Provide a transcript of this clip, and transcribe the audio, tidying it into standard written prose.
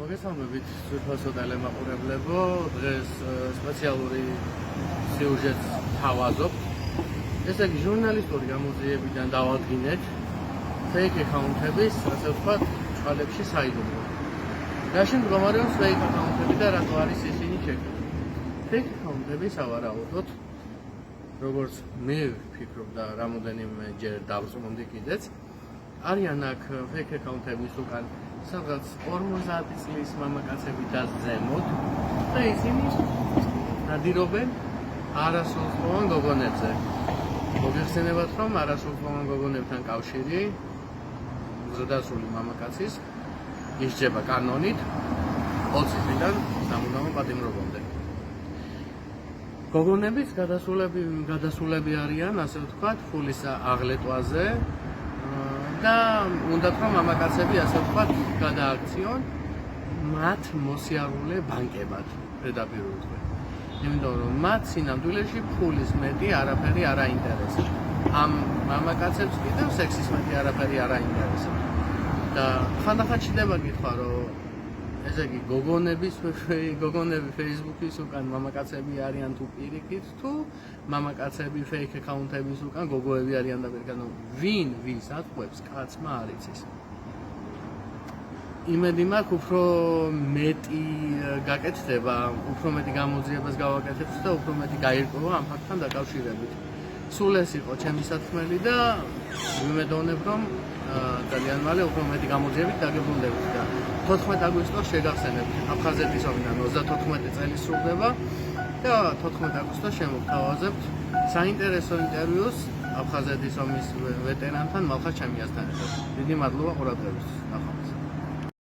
მოგესალმებით, ძვირფასო ტელემაყურებლებო, დღეს სპეციალური სიუჟეტს თავაზობთ. ესე იგი, ჟურნალისტური გამოძიებიდან დავადგინეთ fake account-ების, ასე ვთქვათ, წყალებში საიდუმლო. რაში მდგომარეობს fake account-ები და რატო არის ისინი შექმნილი? Fake account-ები სავარაუდოდ, როგორც მე ვფიქრობ და რამოდენიმეჯერ დავწმუნდი კიდეც, არიან აქ fake account-ების უკან სადღაც 50 წლის მამაკაცები და ზემოთ და ისინი ნადირობენ არასრულწლოვან გოგონებზე. მოგეხსენებათ, რომ არასრულწლოვან გოგონებთან კავშირი ზრდასრული მამაკაცის ისჯება კანონით 20 წლიდან სამუდამო პატიმრობამდე. გოგონების გადასულები არიან, ასე ვთქვათ, ფულის აღლეტვაზე და უნდათ რომ მამაკაცები ასე ვთქვათ გადააქციონ მათ მოსიარულე ბანკებად ზედაპირულად. იმიტომ რომ მათ სინამდვილეში ფულის მეტი არაფერი არ აინტერესებს. ამ მამაკაცებს კიდევ სექსის მეტი არაფერი არ აინტერესებს. და ხანდახან ჩნდება კითხვა, რომ ესე იგი გოგონები Facebook-ის უკან მამაკაცები არიან თუ პირიქით, თუ მამაკაცები fake account-ების უკან გოგოები არიან და პირიქით, ვინ ვის ატყუებს, კაცმა არ იცის. იმედი მაქვს, უფრო მეტი გაკეთდება, უფრო მეტი გამოძიებას გავაკეთებთ და უფრო მეტი გაირკვევა ამ ფაქტთან დაკავშირებით. სულ ეს იყო ჩემი სათქმელი და ვიმედოვნებ, რომ ძალიან მალე უფრო მეტი გამოძიებით დაგებრუნდებით და 14 აგვისტოს შეგახსენებთ, აფხაზეთის ომიდან 34 წელი სრულდება და 14 აგვისტოს შემოგთავაზებთ საინტერესო ინტერვიუს აფხაზეთის ომის ვეტერანთან მალხაზ ჩამიასთან ერთად. დიდი მადლობა ყურადღებისთვის.